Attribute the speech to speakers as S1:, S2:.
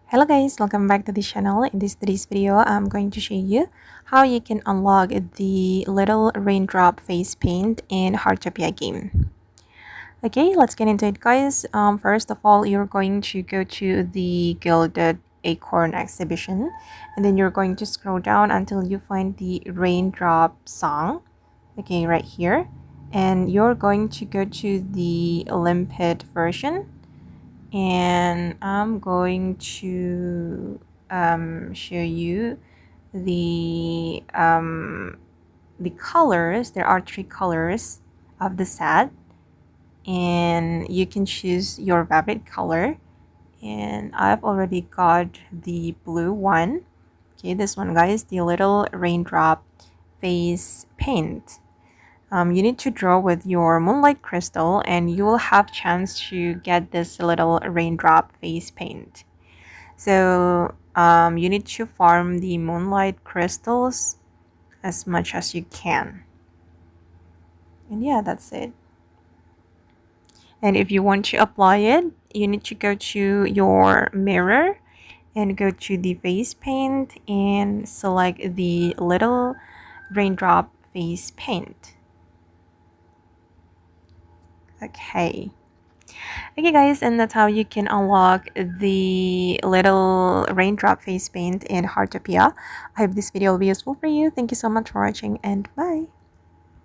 S1: Hello guys, welcome back to the channel. In today's video, I'm going to show you how you can unlock the little raindrop face paint in Hearttopia game. Okay, let's get into it guys. First of all, you're going to go to the Gilded Acorn exhibition, and then you're going to scroll down until you find the raindrop song. Okay, right here. And you're going to go to the limpid version, and I'm going to show you the colors. There are three colors of the set, and you can choose your favorite color. And I've already got the blue one. Okay, this one guys, the little raindrop face paint. You need to draw with your Moonlight crystal, and you will have chance to get this little raindrop face paint. So you need to farm the Moonlight crystals as much as you can. And yeah, that's it. And if you want to apply it, you need to go to your mirror and go to the face paint and select the little raindrop face paint. Okay guys, and that's how you can unlock the little raindrop face paint in Hearttopia. I hope this video will be useful for you. Thank you so much for watching, and bye.